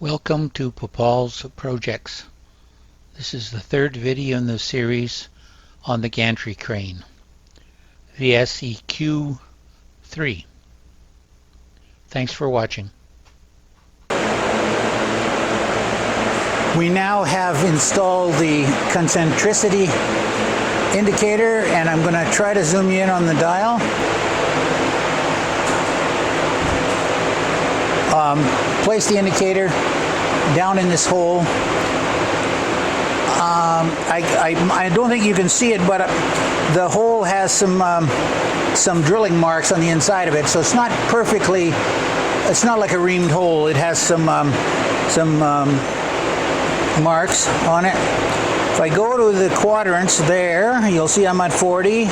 Welcome to Papaul's Projects. This is the third video in the series on the Gantry Crane, VSEQ 3. Thanks for watching. We now have installed the concentricity indicator, and I'm going to try to zoom you in on the dial. Place the indicator down in this hole. I don't think you can see it, but the hole has some drilling marks on the inside of it, so it's not perfectly. It's not like a reamed hole. It has some marks on it. If I go to the quadrants there, you'll see I'm at 40,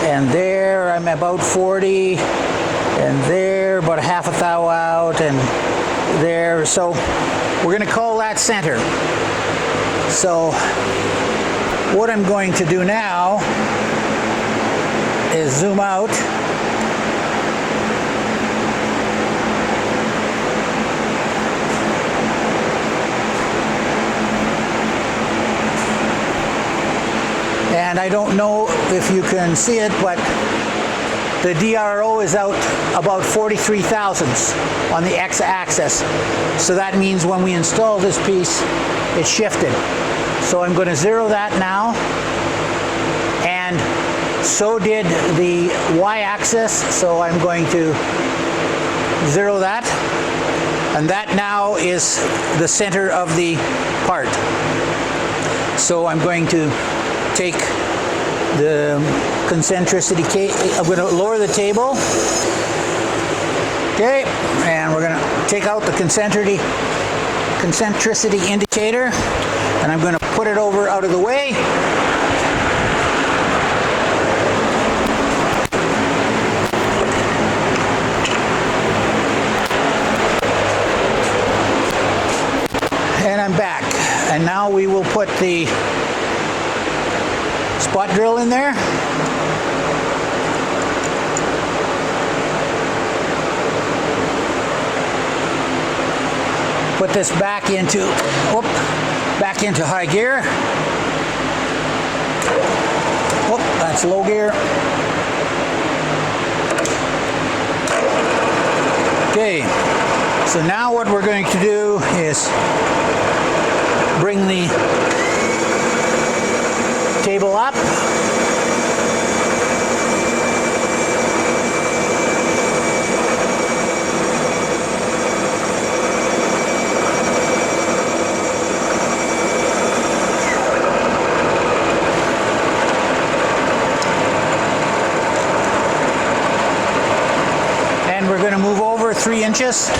and there I'm about 40. And there, about a half a thou out, and there. So we're going to call that center. So what I'm going to do now is zoom out. And I don't know if you can see it, but the DRO is out about 43 thousandths on the x-axis. So that means when we install this piece, it shifted. So I'm going to zero that now. And so did the y-axis. So I'm going to zero that. And that now is the center of the part. So I'm going to take the concentricity cable. I'm going to lower the table. Okay, and we're going to take out the concentricity indicator, and I'm going to put it over out of the way. And I'm back. And now we will put the spot drill in there. Put this back into high gear. That's low gear. Okay, so now what we're going to do is bring the table up. And we're going to move over 3 inches.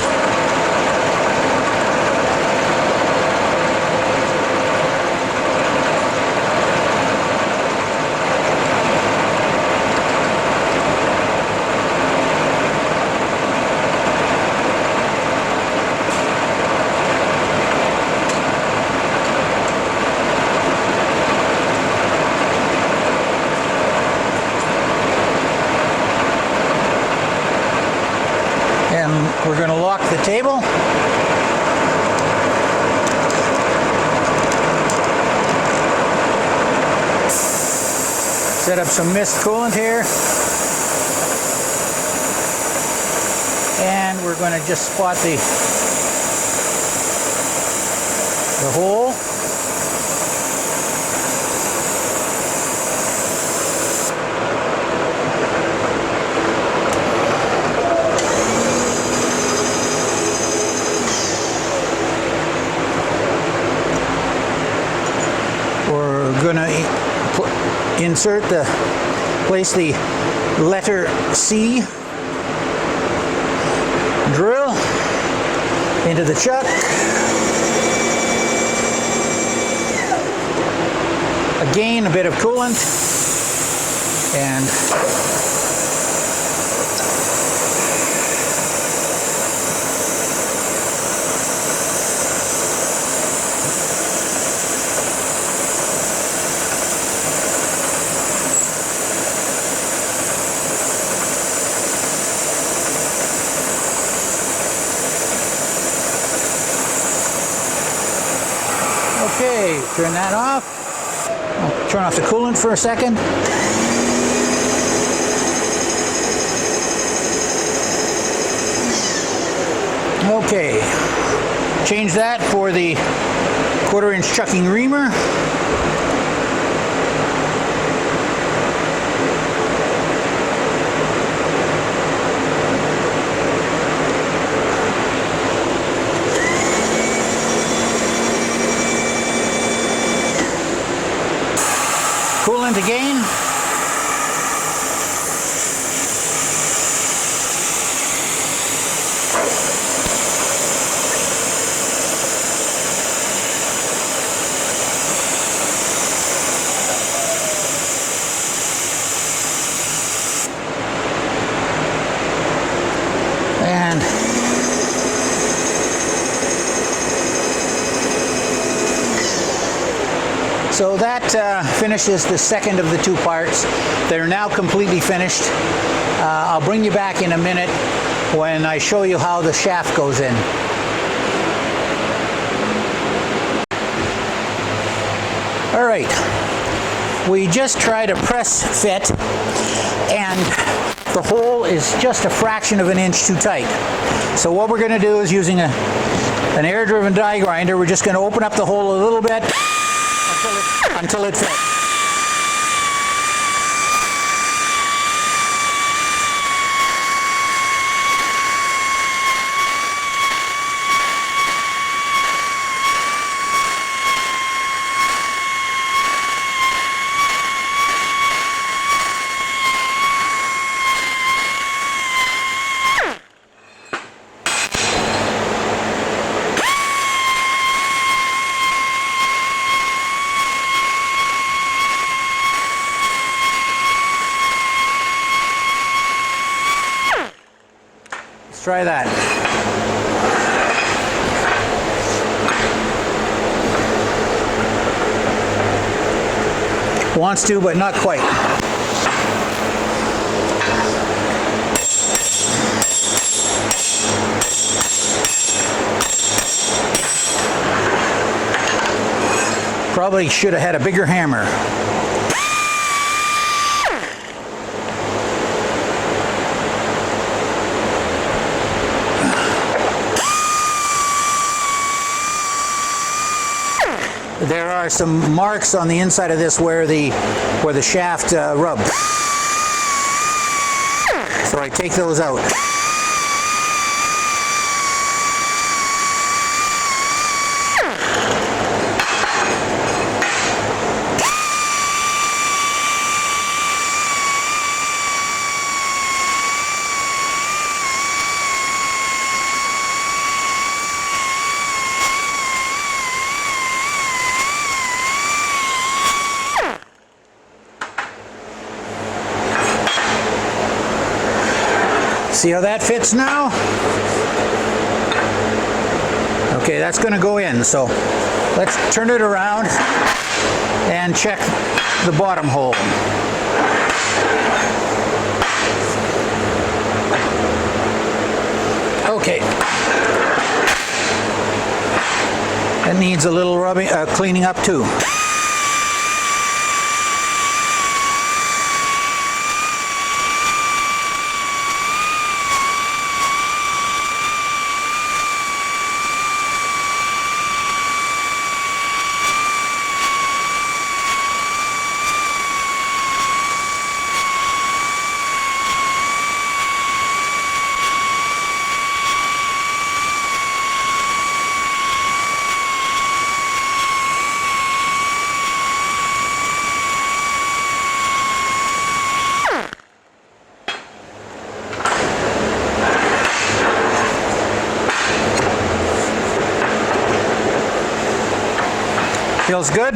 We're going to lock the table. Set up some mist coolant here. And we're going to just spot the hole. Going to place the letter C drill into the chuck. Again, a bit of coolant, and Okay, turn that off. I'll turn off the coolant for a second. Okay, change that for the 1/4-inch chucking reamer. Coolant again. And so that finishes the second of the 2 parts. They're now completely finished. I'll bring you back in a minute when I show you how the shaft goes in. All right, we just tried a press fit and the hole is just a fraction of an inch too tight. So what we're going to do is, using an air-driven die grinder, we're just going to open up the hole a little bit until it fits. Let's try that. Wants to, but not quite. Probably should have had a bigger hammer. There are some marks on the inside of this where the shaft rubbed. So I take those out. See how that fits now? Okay, that's going to go in. So let's turn it around and check the bottom hole. Okay. That needs a little rubbing, cleaning up too. Feels good.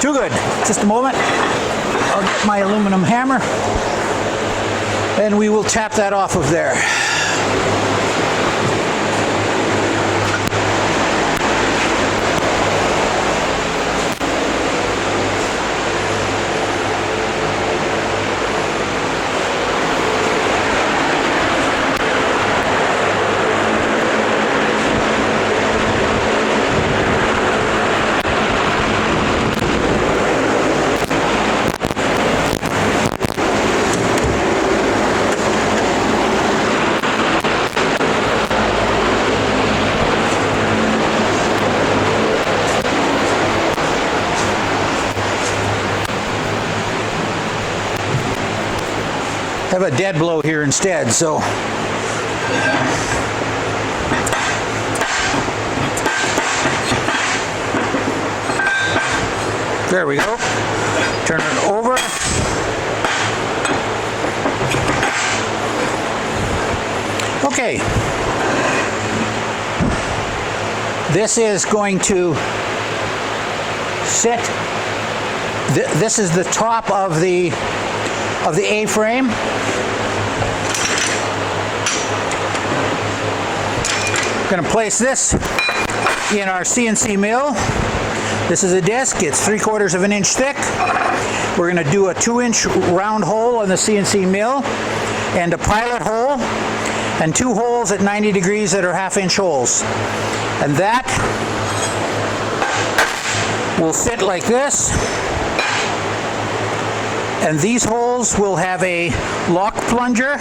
Too good. Just a moment. I'll get my aluminum hammer and we will tap that off of there. have a dead blow here instead, so there we go. Turn it over. Okay. This is going to sit. This is the top of the A-frame. Going to place this in our CNC mill. This is a disc. It's 3/4 of an inch thick. We're going to do a 2-inch round hole in the CNC mill and a pilot hole and 2 holes at 90 degrees that are 1/2-inch holes. And that will sit like this. And these holes will have a lock plunger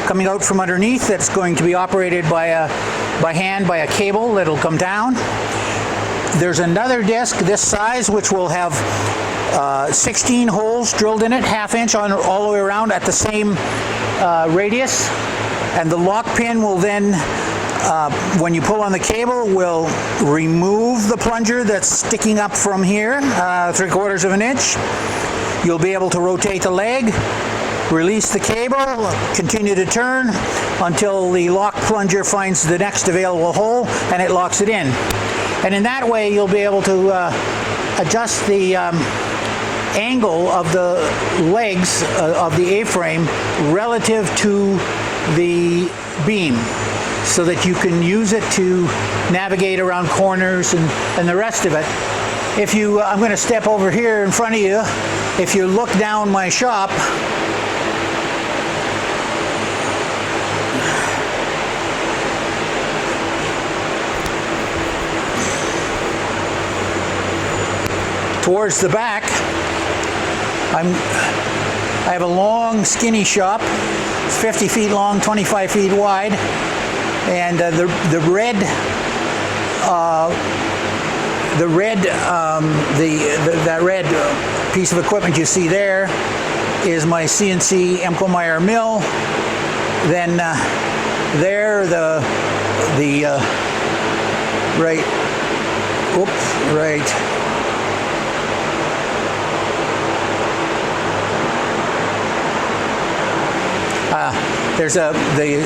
coming out from underneath that's going to be operated by hand by a cable that'll come down. There's another disc this size which will have 16 holes drilled in it, 1/2-inch all the way around at the same radius. And the lock pin will then, when you pull on the cable, will remove the plunger that's sticking up from here, 3/4 of an inch. You'll be able to rotate the leg, release the cable, continue to turn until the lock plunger finds the next available hole and it locks it in. And in that way you'll be able to adjust the angle of the legs of the A-frame relative to the beam, so that you can use it to navigate around corners and the rest of it. If you, I'm going to step over here in front of you. If you look down my shop, towards the back, I have a long, skinny shop. It's 50 feet long, 25 feet wide, and that red piece of equipment you see there is my CNC Emco-Meyer mill. Then there, there's the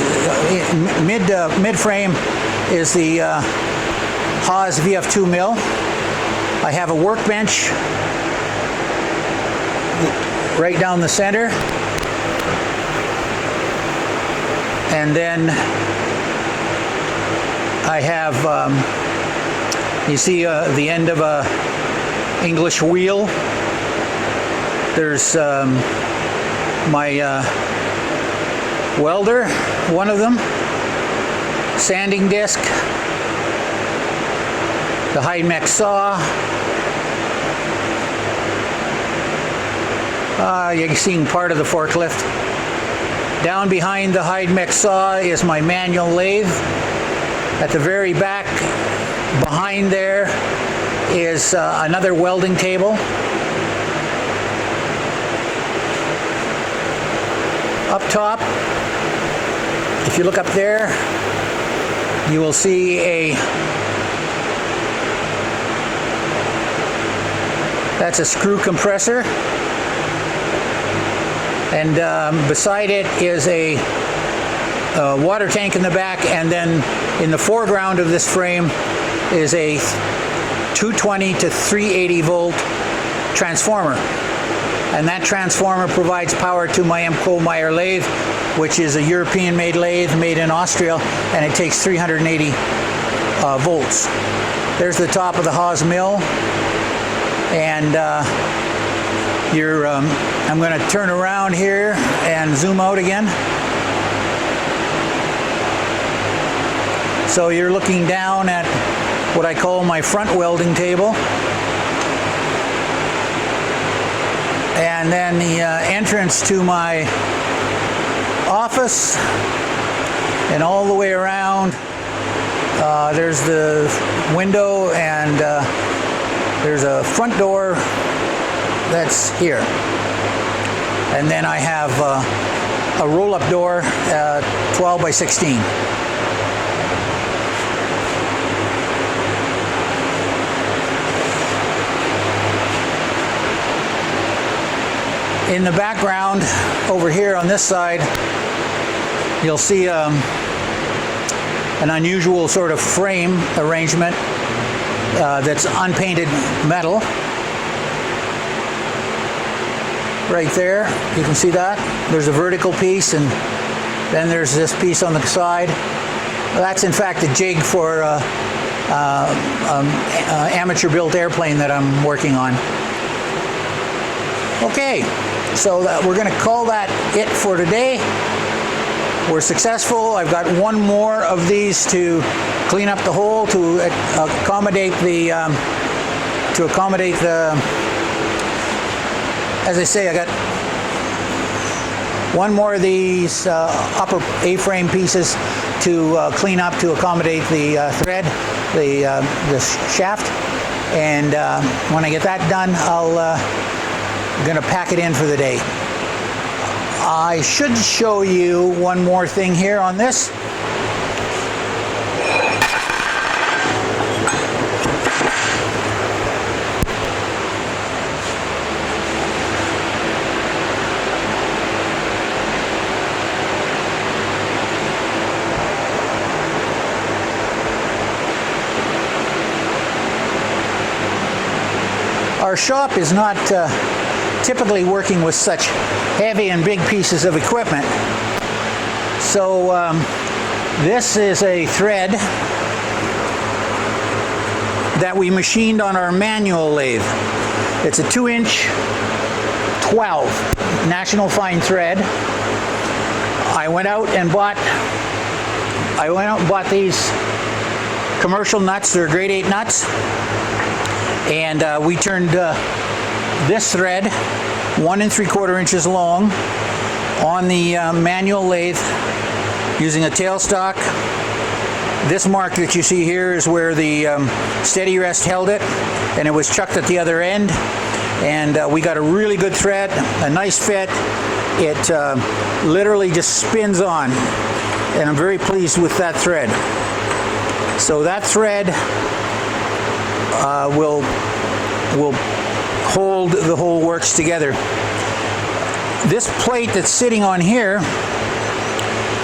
mid frame is the Haas VF2 mill. I have a workbench right down the center, and then I have you see the end of a English wheel. There's my welder, one of them, sanding disc, the hide mech saw. You're seeing part of the forklift. Down behind the hide mech saw is my manual lathe. At the very back, behind there, is another welding table. Up top, if you look up there, you will see that's a screw compressor, and beside it is a water tank in the back, and then in the foreground of this frame is a 220 to 380 volt transformer. And that transformer provides power to my Emco-Meyer lathe, which is a European-made lathe made in Austria, and it takes 380 volts. There's the top of the Haas mill, and I'm going to turn around here and zoom out again. So you're looking down at what I call my front welding table. And then the entrance to my office, and all the way around there's the window, and there's a front door that's here. And then I have a roll-up door, 12 by 16. In the background, over here on this side, you'll see an unusual sort of frame arrangement that's unpainted metal. Right there, you can see that. There's a vertical piece, and then there's this piece on the side. That's in fact a jig for amateur-built airplane that I'm working on. Okay, so we're going to call that it for today. We're successful. I've got one more of these to clean up the hole to accommodate the as I say, I got one more of these upper A-frame pieces to clean up to accommodate the thread, the shaft, and when I get that done, I'm going to pack it in for the day. I should show you one more thing here on this. Our shop is not typically working with such heavy and big pieces of equipment. So this is a thread that we machined on our manual lathe. It's a 2-inch 12 National Fine thread. I went out and bought these commercial nuts. They're grade 8 nuts. And we turned this thread 1 3/4 inches long on the manual lathe using a tailstock. This mark that you see here is where the steady rest held it, and it was chucked at the other end. And we got a really good thread, a nice fit. It literally just spins on, and I'm very pleased with that thread. So that thread will hold the whole works together. This plate that's sitting on here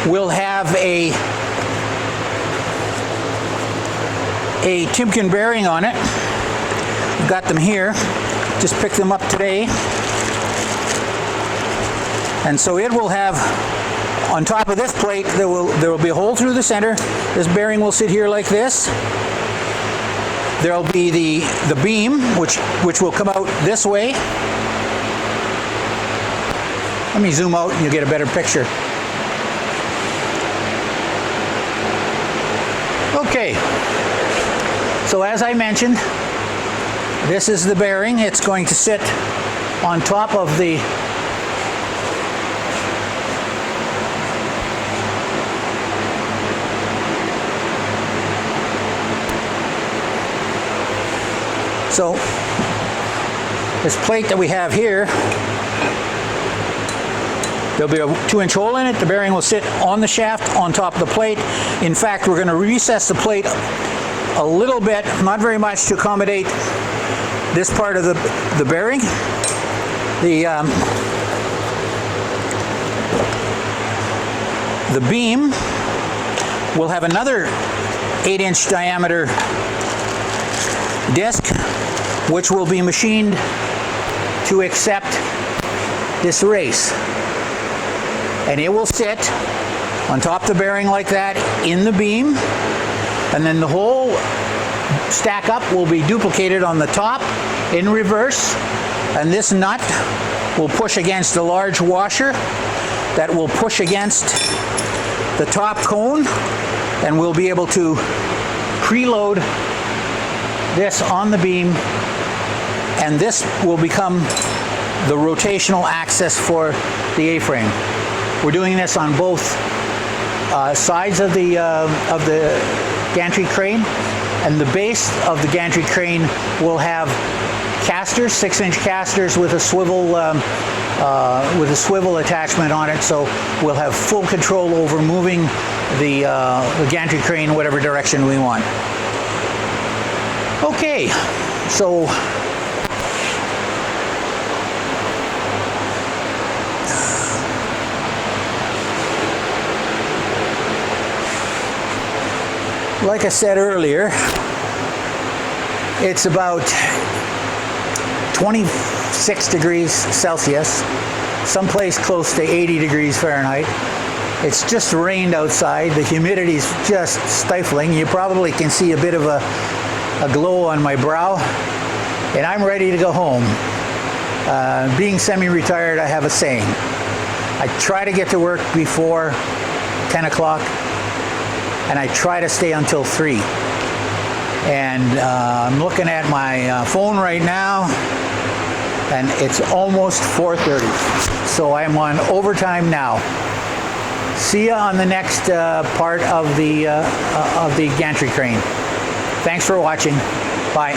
will have a Timken bearing on it. I've got them here. Just picked them up today. And so it will have, on top of this plate, there will be a hole through the center. This bearing will sit here like this. There'll be the beam, which will come out this way. Let me zoom out and you'll get a better picture. Okay, so as I mentioned, this is the bearing. It's going to sit on top of the So this plate that we have here, there'll be a 2-inch hole in it. The bearing will sit on the shaft on top of the plate. In fact, we're going to recess the plate a little bit, not very much, to accommodate this part of the bearing. The beam will have another 8-inch diameter disc, which will be machined to accept this race. And it will sit on top of the bearing like that in the beam, and then the whole stack up will be duplicated on the top in reverse, and this nut will push against a large washer that will push against the top cone, and we'll be able to preload this on the beam, and this will become the rotational axis for the A-frame. We're doing this on both sides of the Gantry crane, and the base of the Gantry crane will have casters, 6-inch casters with a swivel attachment on it, so we'll have full control over moving the gantry crane whatever direction we want. Okay, so like I said earlier, it's about 26 degrees Celsius, someplace close to 80 degrees Fahrenheit. It's just rained outside. The humidity is just stifling. You probably can see a bit of a glow on my brow, and I'm ready to go home. Being semi-retired, I have a saying. I try to get to work before 10 o'clock, and I try to stay until 3. And I'm looking at my phone right now, and it's almost 4:30. So I'm on overtime now. See ya on the next part of the gantry crane. Thanks for watching. Bye.